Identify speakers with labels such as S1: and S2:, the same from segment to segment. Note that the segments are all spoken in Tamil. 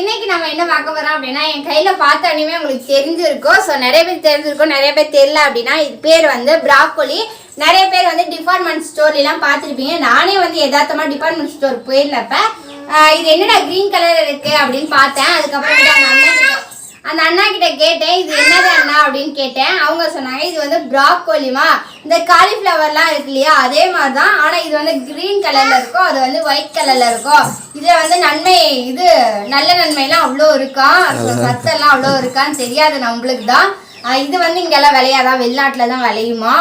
S1: இன்னைக்கு நம்ம என்ன பார்க்க போறோம் அப்படின்னா என் கையில பார்த்தாலுமே உங்களுக்கு தெரிஞ்சிருக்கும். ஸோ நிறைய பேர் தெரிஞ்சிருக்கும், நிறைய பேர் தெரியல அப்படின்னா இது பேர் வந்து ப்ராக்கோலி. நிறைய பேர் வந்து டிபார்ட்மெண்ட் ஸ்டோர்லாம் பார்த்துருப்பீங்க. நானே வந்து யதார்த்தமா டிபார்ட்மெண்ட் ஸ்டோர் போயிருந்தப்ப இது என்னடா கிரீன் கலர் இருக்கு அப்படின்னு பார்த்தேன். அதுக்கப்புறம் அந்த அண்ணா கிட்ட கேட்டேன், இது என்னது அண்ணா அப்படின்னு கேட்டேன். அவங்க சொன்னாங்க இது வந்து ப்ராக்கோலிமா, இந்த காலிஃப்ளவர்லாம் இருக்கு இல்லையா அதே மாதிரி தான். ஆனால் இது வந்து கிரீன் கலர்ல இருக்கும், அது வந்து ஒயிட் கலர்ல இருக்கும். இதில் வந்து நன்மை, இது நல்ல நன்மைலாம் அவ்வளோ இருக்கான், சத்தெல்லாம் அவ்வளோ இருக்கான்னு தெரியாது நம்மளுக்கு தான். இது வந்து இங்கெல்லாம் விளையாதான், வெளிநாட்டில் தான் விளையுமா.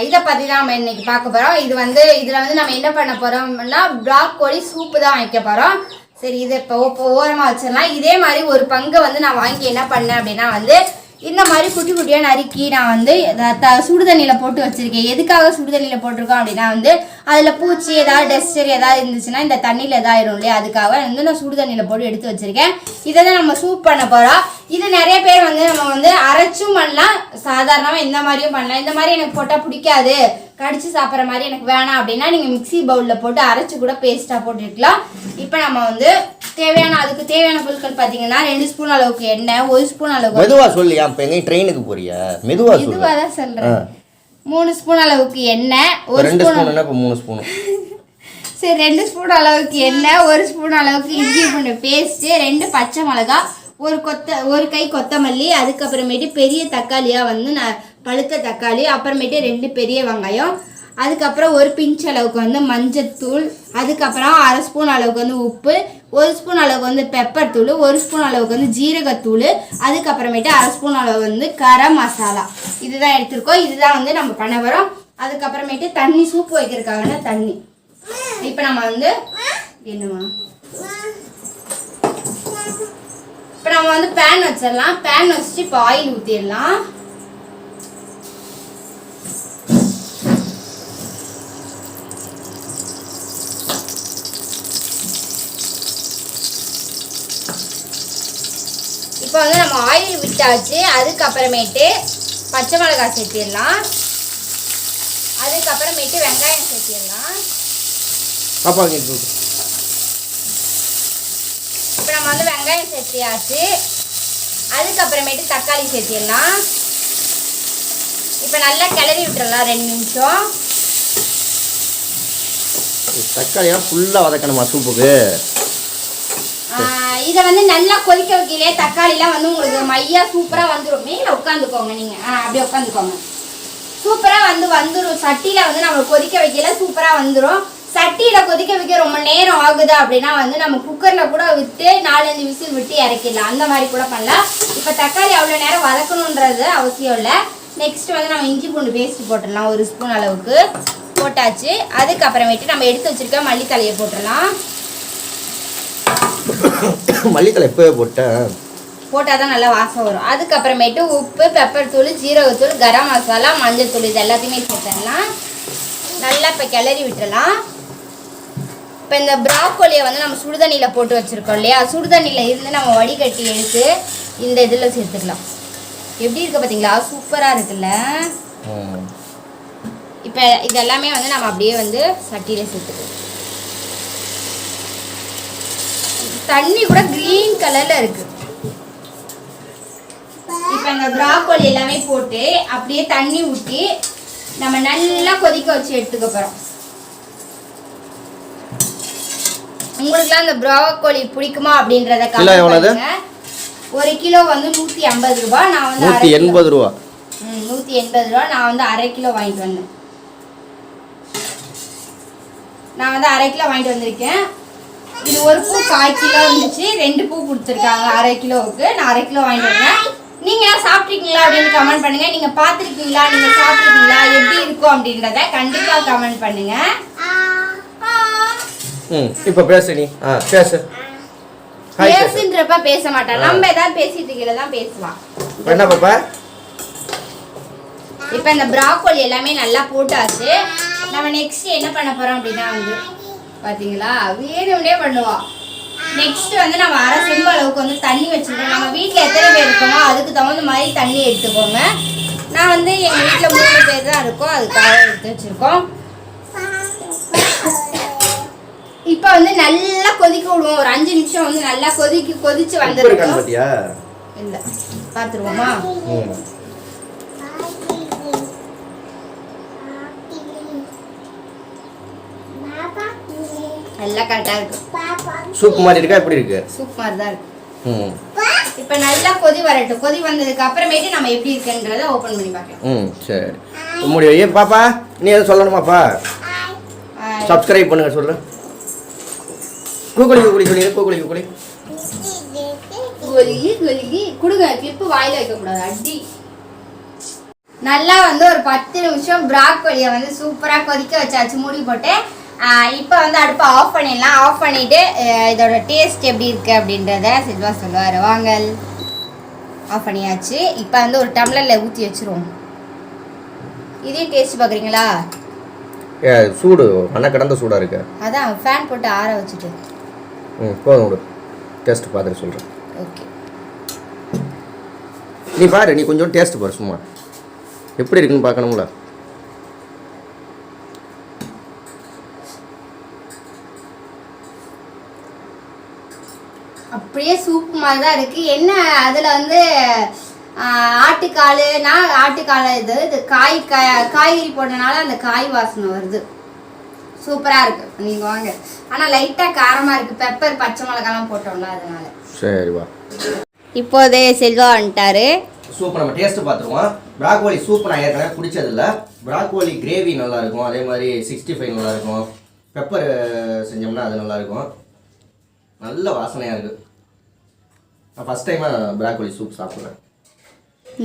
S1: இதை பற்றி தான் நம்ம இன்னைக்கு பார்க்க போகிறோம். இது வந்து இதில் வந்து நம்ம என்ன பண்ண போகிறோம்னா ப்ராக்கோலி சூப்பு தான் வைக்க போகிறோம். சரி, இதை இப்போ ஓரமாக வச்சிடலாம். இதே மாதிரி ஒரு பங்கை வந்து நான் வாங்கி என்ன பண்ணேன் அப்படின்னா வந்து இந்த மாதிரி குட்டி குட்டியாக நறுக்கி நான் வந்து சுடு தண்ணியில் போட்டு வச்சுருக்கேன். எதுக்காக சுடு தண்ணியில் போட்டிருக்கோம் அப்படின்னா வந்து அதில் பூச்சி ஏதாவது டஸ்டர் ஏதாவது இருந்துச்சுன்னா இந்த தண்ணியில் எதாயிரும் இல்லையா, அதுக்காக வந்து நான் சுடு தண்ணியில் போட்டு எடுத்து வச்சுருக்கேன். இதை தான் நம்ம சூப் பண்ண போகிறோம். இது நிறைய பேர் வந்து நம்ம வந்து அரைச்சும் பண்ணலாம், சாதாரணமாக இந்த மாதிரியும் பண்ணலாம். இந்த மாதிரி எனக்கு போட்டால் பிடிக்காது, கடிச்சு சாப்பிட்ற மாதிரி எனக்கு வேணாம் அப்படின்னா நீங்கள் மிக்சி பவுலில் போட்டு அரைச்சி கூட பேஸ்ட்டாக போட்டுக்கலாம். இப்போ நம்ம வந்து அதுக்கு தேவையான பொருட்கள் பார்த்தீங்கன்னா 2 ஸ்பூன் அளவுக்கு எண்ணெய், 1 ஸ்பூன் அளவுக்கு
S2: மெதுவா சொல்லியா, இப்போ எங்க ட்ரெயினுக்கு போறியா, மெதுவா
S1: தான் சொல்கிறேன். 3 ஸ்பூன் அளவுக்கு எண்ணெய், 1 ஸ்பூன்
S2: 3 ஸ்பூன்
S1: சரி 2 ஸ்பூன் அளவுக்கு எண்ணெய், 1 ஸ்பூன் அளவுக்கு இஞ்சி பூண்டு பேஸ்ட்டு, 2 பச்சை மிளகாய், ஒரு கை கொத்தமல்லி, அதுக்கப்புறமேட்டு பெரிய தக்காளியாக வந்து நான் பழுத்த தக்காளி, அப்புறமேட்டு 2 பெரிய வெங்காயம், அதுக்கப்புறம் ஒரு பிஞ்ச் அளவுக்கு வந்து மஞ்சத்தூள், அதுக்கப்புறம் 1/2 ஸ்பூன் அளவுக்கு வந்து உப்பு, 1 ஸ்பூன் அளவுக்கு வந்து பெப்பர் தூள், 1 ஸ்பூன் அளவுக்கு வந்து ஜீரகத்தூள், அதுக்கப்புறமேட்டு 1/2 ஸ்பூன் அளவு வந்து கரம் மசாலா. இதுதான் எடுத்துருக்கோம். இதுதான் வந்து நம்ம பண்ண வரோம். அதுக்கப்புறமேட்டு தண்ணி, சூப்பு வைக்கிறதுக்கான தண்ணி. இப்போ நம்ம வந்து என்னமா இப்போ நம்ம வந்து பேன் வச்சிடலாம். பேன் வச்சுட்டு இப்போ ஆயில் ஊற்றிடலாம். இப்போ வந்து நம்ம ஆயில் விட்டாச்சு. அதுக்கப்புறமேட்டு பச்சை மிளகாய் சேர்த்திடலாம். அதுக்கப்புறமேட்டு வெங்காயம் சேர்த்திடலாம். இப்போ நம்ம வந்து வெங்காயம் சேர்த்தியாச்சு. அதுக்கப்புறமேட்டு தக்காளி சேர்த்திடலாம். இப்போ நல்லா கிளறி விட்டுறலாம் 2 நிமிஷம்.
S2: தக்காளியாக ஃபுல்லாக வதக்கணுமா சூப்புக்கு?
S1: இதை வந்து நல்லா கொதிக்க வைக்கலையே, தக்காளிலாம் வந்து உங்களுக்கு மையா சூப்பராக வந்துடும். மேலே உட்காந்துக்கோங்க நீங்கள், அப்படியே உட்காந்துக்கோங்க. சூப்பராக வந்துடும். சட்டியில் வந்து நம்ம கொதிக்க வைக்கல, சூப்பராக வந்துடும். சட்டியில் கொதிக்க வைக்க ரொம்ப நேரம் ஆகுது அப்படின்னா வந்து நம்ம குக்கரில் கூட விட்டு 4-5 விசில் விட்டு இறக்கிடலாம். அந்த மாதிரி கூட பண்ணலாம். இப்போ தக்காளி அவ்வளோ நேரம் வதக்கணுன்றது அவசியம் இல்லை. நெக்ஸ்ட் வந்து நம்ம இஞ்சி பூண்டு பேஸ்ட் போட்டுடலாம். 1 ஸ்பூன் அளவுக்கு போட்டாச்சு. அதுக்கப்புறமேட்டு நம்ம எடுத்து வச்சுருக்க மல்லித்தலையை போட்டுடலாம்.
S2: மல்லித்தலை எப்போவே போட்டால்
S1: தான் நல்லா வாசம் வரும். அதுக்கப்புறமேட்டு உப்பு, பெப்பர் தூள், ஜீரகத்தூள், கரம் மசாலா, மஞ்சள் தூள் இது எல்லாத்தையுமே சேர்த்துடலாம். நல்லா இப்போ கிளறி விட்டுடலாம். இப்போ இந்த ப்ராக்கோலியை வந்து நம்ம சுடுதண்ணியில் போட்டு வச்சுருக்கோம் இல்லையா, சுடுதண்ணியில் இருந்து நம்ம வடிகட்டி எடுத்து இந்த இதில் சேர்த்துக்கலாம். எப்படி இருக்குது பார்த்தீங்களா, சூப்பராக இருக்குல்ல. இப்போ இதெல்லாமே வந்து நம்ம அப்படியே வந்து சட்டியில் சேர்த்துக்கலாம். தண்ணி கூட கிரீன் கலர்ல இருக்கு. இப்போ இந்த ப்ராக்கோலி எல்லாமே போட்டு அப்படியே தண்ணி ஊற்றி நம்ம நல்லா கொதிக்க வச்சு எடுத்துக்க போறோம். உங்களுக்குலாம் இந்த ப்ராக்கோலி பிடிக்குமா அப்படின்றத கமெண்ட். 1 கிலோ வந்து 150 ரூபாய். நான் வந்து
S2: 180 ரூபா.
S1: 180 ரூபா. நான் வந்து 1/2 கிலோ வாங்கிட்டு வந்தேன். நான் வந்து 1/2 கிலோ வாங்கிட்டு வந்திருக்கேன். இது ஒரு பூ 1/4 கிலோ இருந்துச்சு, 2 பூ கொடுத்துருக்காங்க 1/2 கிலோவுக்கு. நான் 1/2 கிலோ வாங்கிட்டு வந்தேன். நீங்களாம் சாப்பிட்ருக்கீங்களா அப்படின்னு கமெண்ட் பண்ணுங்க. நீங்கள் பார்த்துருக்கீங்களா, நீங்கள் சாப்பிட்ருக்கீங்களா, எப்படி இருக்கும் அப்படின்றத கண்டிப்பாக கமெண்ட் பண்ணுங்க.
S2: இப்போ பேசு, நீ
S1: பேசுன்றப்ப பேச மாட்டான், நம்ம ஏதாவது பேசிட்டு இருக்கல தான் பேசுவான்.
S2: என்ன பாப்பா?
S1: இப்போ இந்த ப்ராக்கோலி எல்லாமே நல்லா போட்டாச்சு. நம்ம நெக்ஸ்ட் என்ன பண்ண போறோம் அப்படின்னா வந்து பார்த்தீங்களா, வேணும்னே பண்ணுவா. நெக்ஸ்ட் வந்து நம்ம 1/2 செம்பு அளவுக்கு வந்து தண்ணி வச்சுருக்கோம். நம்ம வீட்டில் எத்தனை பேர் இருக்கோமோ அதுக்கு தகுந்த மாதிரி தண்ணி எடுத்துக்கோங்க. நான் வந்து எங்கள் வீட்டில் 3 பேர் தான் இருக்கோம், அதுக்காக எடுத்து வச்சுருக்கோம். இப்போ வந்து நல்லா கொதிக்க விடுவோம். ஒரு 5 நிமிஷம் வந்து நல்லா கொதிச்சு வந்துருக்கும்.
S2: பாத்தியா?
S1: இல்ல பாத்துருவோமா? எல்லாம் கரெக்டா இருக்கு.
S2: சூப் மாதிரி இருக்கா? எப்படி இருக்கு?
S1: சூப் மாதிரி தான் இருக்கு. இப்போ நல்லா கொதி வரட்டும். கொதி வந்ததுக்கு அப்புறமேட்டு நம்ம எப்படி இருக்குன்றத ஓபன் பண்ணி பார்க்கலாம்.
S2: சரி. முடியும். ஏன் பாப்பா நீ எதுவும் சொல்லணுமாப்பா? சப்ஸ்கிரைப் பண்ணுங்க சொல்லு. கூகுளி
S1: குடுங்க. கிளிப்பு வாயில வைக்க கூடாது. அடி. நல்லா வந்து ஒரு 10 நிமிஷம் ப்ராக்கோலியை வந்து சூப்பரா கொதிக்க வச்சாச்சு. மூடி போட்டு இப்போ வந்து அடுப்பை ஆஃப் பண்ணிடலாம். ஆஃப் பண்ணிட்டு இதோட டேஸ்ட் எப்படி இருக்கு அப்படின்றத செல்வா சொல்லுவார். வாங்கல். ஆஃப் பண்ணியாச்சு. இப்போ வந்து ஒரு டம்ளரில் ஊற்றி வச்சிருவோம். இதையும் டேஸ்ட் பார்க்குறீங்களா?
S2: சூடு அண்ணா கடந்த சூடா இருக்கு.
S1: அதான் ஃபேன் போட்டு ஆற வச்சுட்டு.
S2: போதும் விடு. டேஸ்ட் பார்த்துட்டு சொல்கிறேன்.
S1: ஓகே.
S2: நீ பாரு, நீ கொஞ்சம் டேஸ்ட் பாரு சும்மா எப்படி இருக்குன்னு பார்க்கணுங்களா?
S1: அப்படியே சூப் மாதிரி தான் இருக்கு. என்ன அதில் வந்து ஆட்டுக்கால் இது காய்கறி போட்டனால அந்த காய் வாசனை வருது. சூப்பராக இருக்கு. நீங்கள் வாங்க. ஆனால் லைட்டாக காரமாக இருக்குது. பெப்பர் பச்சை மிளகாலாம் போட்டோம்ல அதனால.
S2: சரி வா.
S1: இப்போதே செல்வா வந்துட்டாரு.
S2: சூப் நம்ம டேஸ்ட் பார்த்துருவோம். ப்ராக்கோலி சூப் நான் ஏற்கனவே குடிச்சதில்ல. ப்ராக்கோலி கிரேவி நல்லாயிருக்கும். அதே மாதிரி 65 நல்லாயிருக்கும். பெப்பர் செஞ்சோம்னா அது நல்லாயிருக்கும். நல்ல வாசனையாக இருக்குது. நான் ஃபஸ்ட் டைமாக ப்ராக்கோலி சூப் சாப்பிட்றேன்.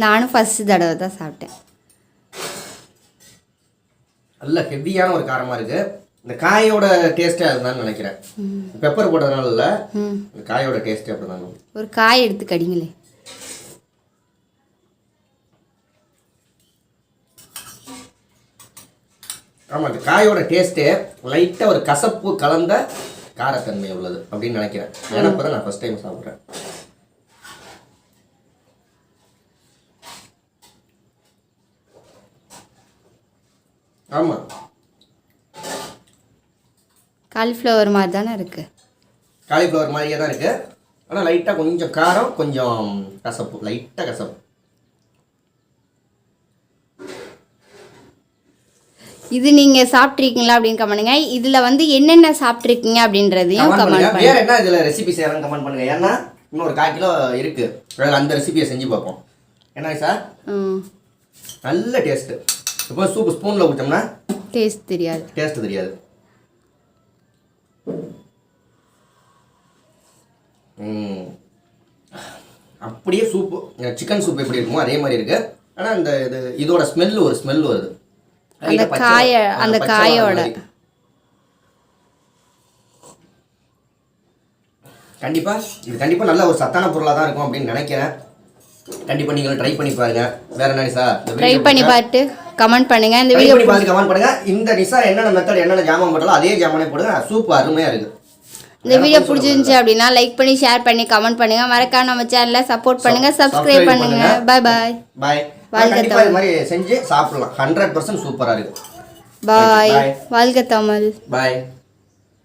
S1: நானும் ஃபஸ்ட்டு தடவை தான் சாப்பிட்டேன்.
S2: நல்ல ஹெவியான ஒரு காரமாக இருக்குது. இந்த காயோட டேஸ்ட்டே அதுதான் நினைக்கிறேன். பெப்பர் போட்டதுனால இல்லை, இந்த காயோட டேஸ்ட்டே அப்படி தான்.
S1: ஒரு காய் எடுத்து கடிங்களே.
S2: ஆமாம், இந்த காயோட டேஸ்ட்டே லைட்டாக ஒரு கசப்பு கலந்த காரத்தன்மை உள்ளது அப்படின்னு நினைக்கிறேன். ஏன்னா இப்போ தான் நான் ஃபஸ்ட் டைம் சாப்பிட்றேன். ஆமாம்,
S1: காலிஃப்ளவர் மாதிரி தானே இருக்குது.
S2: காலிஃப்ளவர் மாதிரியே தான் இருக்குது. ஆனால் லைட்டாக கொஞ்சம் காரம், கொஞ்சம் கசப்பு, லைட்டாக கசப்பு.
S1: இது நீங்கள் சாப்பிட்ருக்கீங்களா அப்படின்னு கமெண்ட் பண்ணுங்க. இதில் வந்து என்னென்ன சாப்பிட்ருக்கீங்க அப்படின்றதையும் கமெண்ட் பண்ணுங்க.
S2: வேறு என்ன இதில் ரெசிபி செய்யலாம் கமெண்ட் பண்ணுங்கள். ஏன்னா இன்னும் ஒரு 1/4 கிலோ இருக்குது. அந்த ரெசிபியை செஞ்சு பார்ப்போம். என்ன சார்? நல்ல டேஸ்ட்டு. இப்போ சூப் ஸ்பூனில் ஊற்றோம்னா டேஸ்ட் தெரியாது. அப்படியே சூப்பு சிக்கன் சூப் எப்படி இருக்குமோ அதே மாதிரி இருக்கு. ஆனால் இந்த இதோட ஒரு ஸ்மெல் வருது.
S1: அந்த காயோட
S2: கண்டிப்பாக நல்ல ஒரு சத்தான பொருளாக தான் இருக்கும் அப்படின்னு நினைக்கிறேன். கண்டிப்பாக நீங்களும் ட்ரை பண்ணி பாருங்க. வேற என்ன நிஷா?
S1: ட்ரை பண்ணி பார்த்து கமெண்ட் பண்ணுங்க. இந்த வீடியோ
S2: பார்த்து கமெண்ட் பண்ணுங்க. இந்த நிஷா என்னென்ன மெத்தட் என்னென்ன ஜாமான் போட்டாலும் அதே ஜாமானே போடுங்க. சூப் அருமையாக இருக்குது.
S1: இந்த வீடியோ பிடிச்சிருந்துச்சு அப்படின்னா லைக் பண்ணி ஷேர் பண்ணி கமெண்ட் பண்ணுங்க. மறக்காம நம்ம சேனலை சப்போர்ட் பண்ணுங்க, சப்ஸ்கிரைப் பண்ணுங்க. பாய்.
S2: கண்டிப்பா இது மாதிரி செஞ்சு சாப்பிடலாம். 100% சூப்பரா இருக்கு.
S1: பாய். வாழ்க தமிழ்.
S2: பாய்.